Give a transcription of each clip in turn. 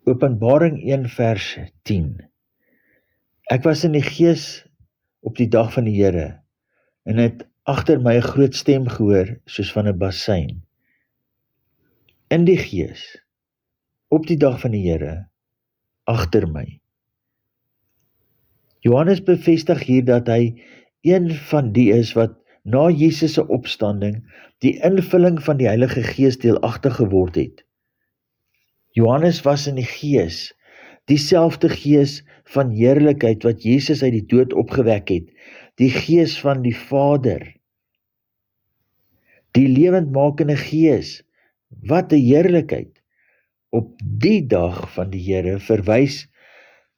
Openbaring 1 vers 10. Ek was in die gees op die dag van die Here, en het agter my 'n groot stem gehoor, soos van 'n bassein. In die gees, op die dag van die Here, agter my. Johannes bevestig hier dat hy een van die is wat na Jesus se opstanding die invulling van die Heilige Gees deelagtig geword het. Johannes was in die gees, dieselfde gees van heerlikheid wat Jesus uit die dood opgewek het, die gees van die Vader, die lewendmakende gees, wat 'n heerlikheid. Op die dag van die Here verwys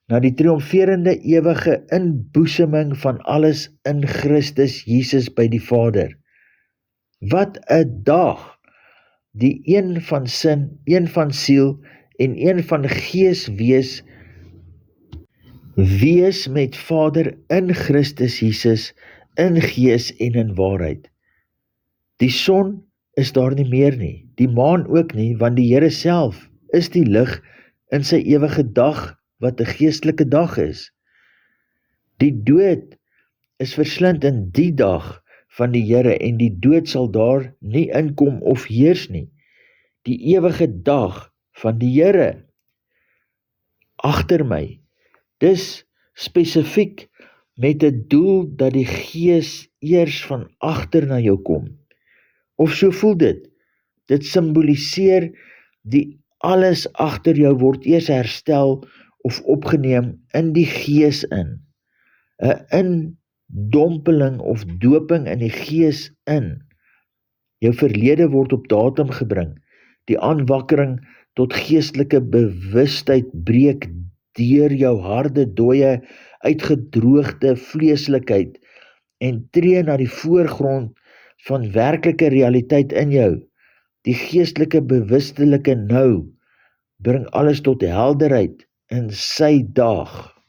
na die triomferende ewige inboeseming van alles in Christus Jesus by die Vader. Wat 'n dag, die een van sin, een van siel en een van gees wees met Vader in Christus Jesus, in gees en in waarheid. Die son is daar nie meer nie, die maan ook nie, want die Here self is die lig in sy ewige dag, wat 'n geestelike dag is. Die dood is verslind in die dag van die Here, en die dood sal daar nie inkom of heers nie. Die ewige dag van die Here, agter my. Dis spesifiek met 'n doel dat die Gees eers van agter na jou kom. Of so voel dit. Dit simboliseer die alles agter jou word eers herstel of opgeneem in die Gees in. 'n indompeling of doping in die Gees in. Jou verlede word op datum gebring. Die aanwakkering tot geestelike bewustheid breek deur jou harde, dooie, uitgedroogde vleeslikheid en tree na die voorgrond van werklike realiteit in jou. Die geestelike bewustelike nou bring alles tot helderheid in sy dag.